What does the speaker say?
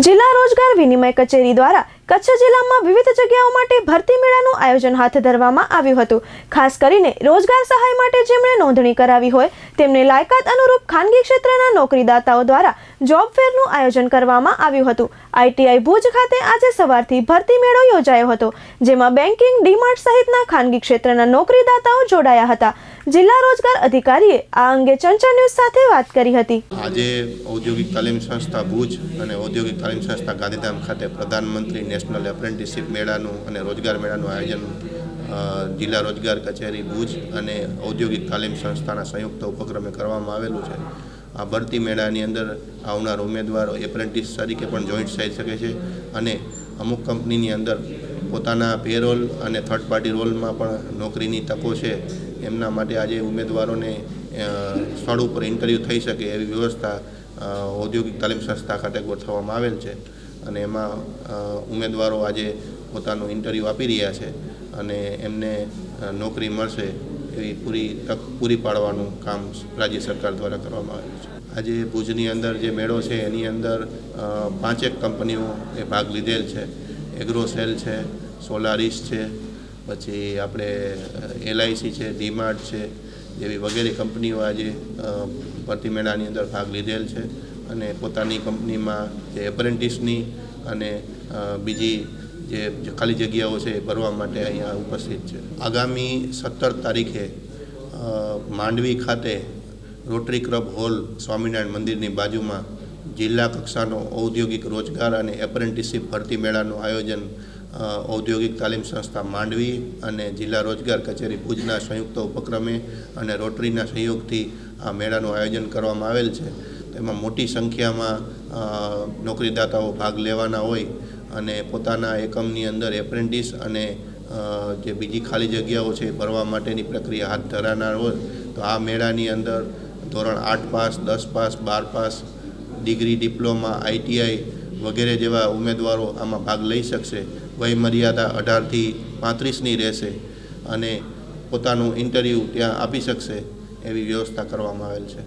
જિલ્લા રોજગાર વિનિમય કચેરી દ્વારા કચ્છ જિલ્લામાં વિવિધ જગ્યાઓ માટે ભરતી મેળાનું આયોજન હાથ ધરવામાં આવ્યું હતું। ખાસ કરીને રોજગાર સહાય માટે જેમણે નોંધણી કરાવી હોય તેમને લાયકાત અનુરૂપ ખાનગી ક્ષેત્રના નોકરીદાતાઓ દ્વારા જોબ ફેરનું આયોજન કરવામાં આવ્યું હતું। આઈટીઆઈ ભુજ ખાતે આજે સવારથી ભરતી મેળો યોજાયો હતો, જેમાં બેન્કિંગ, ડીમાર્ટ સહિતના ખાનગી ક્ષેત્રના નોકરીદાતાઓ જોડાયા હતા। જિલ્લા રોજગાર અધિકારીએ આ અંગે ચંચળ ન્યૂઝ સાથે વાત કરી હતી। આજે ઔદ્યોગિક તાલીમ સંસ્થા ભુજ અને ઔદ્યોગિક તાલીમ સંસ્થા ગાંધીધામ ખાતે પ્રધાનમંત્રી નેશનલ એપ્રેન્ટિસશીપ મેળાનું અને રોજગાર મેળાનું આયોજન જિલ્લા રોજગાર કચેરી ભુજ અને ઔદ્યોગિક તાલીમ સંસ્થાના સંયુક્ત ઉપક્રમે કરવામાં આવેલું છે। આ ભરતી મેળાની અંદર આવનાર ઉમેદવારો એપ્રેન્ટિસ તરીકે પણ જોઈન્ટ થઈ શકે છે અને અમુક કંપનીની અંદર પોતાના પેરોલ અને થર્ડ પાર્ટી રોલમાં પણ નોકરીની તકો છે। એમના માટે આજે ઉમેદવારોને સ્થળ ઉપર ઇન્ટરવ્યૂ થઈ શકે એવી વ્યવસ્થા ઔદ્યોગિક તાલીમ સંસ્થા ખાતે ગોઠવવામાં આવેલ છે અને એમાં ઉમેદવારો આજે પોતાનું ઇન્ટરવ્યૂ આપી રહ્યા છે અને એમને નોકરી મળશે એવી તક પૂરી પાડવાનું કામ રાજ્ય સરકાર દ્વારા કરવામાં આવેલું છે। આજે ભુજની અંદર જે મેળો છે એની અંદર 5 કંપનીઓએ ભાગ લીધેલ છે। એગ્રોસેલ છે, સોલારિસ છે, પછી આપણે એલઆઈસી છે, ડીમાર્ટ છે જેવી વગેરે કંપનીઓ આજે ભરતી મેળાની અંદર ભાગ લીધેલ છે અને પોતાની કંપનીમાં જે એપ્રેન્ટિસની અને બીજી જે ખાલી જગ્યાઓ છે એ ભરવા માટે અહીંયા ઉપસ્થિત છે। આગામી 17 તારીખે માંડવી ખાતે રોટરી ક્લબ હોલ સ્વામિનારાયણ મંદિરની બાજુમાં જિલ્લા કક્ષાનો ઔદ્યોગિક રોજગાર અને એપ્રેન્ટિસશીપ ભરતી મેળાનું આયોજન ઔદ્યોગિક તાલીમ સંસ્થા માંડવી અને જિલ્લા રોજગાર કચેરી ભુજના સંયુક્ત ઉપક્રમે અને રોટરીના સહયોગથી આ મેળાનું આયોજન કરવામાં આવેલ છે। તેમાં મોટી સંખ્યામાં નોકરીદાતાઓ ભાગ લેવાના હોય અને પોતાના એકમની અંદર એપ્રેન્ટિસ અને જે બીજી ખાલી જગ્યાઓ છે ભરવા માટેની પ્રક્રિયા હાથ ધરાનાર હોય તો આ મેળાની અંદર ધોરણ 8 pass, 10 pass, 12 pass, degree, diploma, ITI વગેરે જેવા ઉમેદવારો આમાં ભાગ લઈ શકશે। વય મર્યાદા 18 થી 35ની રહેશે અને પોતાનું ઇન્ટરવ્યૂ ત્યાં આપી શકશે એવી વ્યવસ્થા કરવામાં આવેલ છે।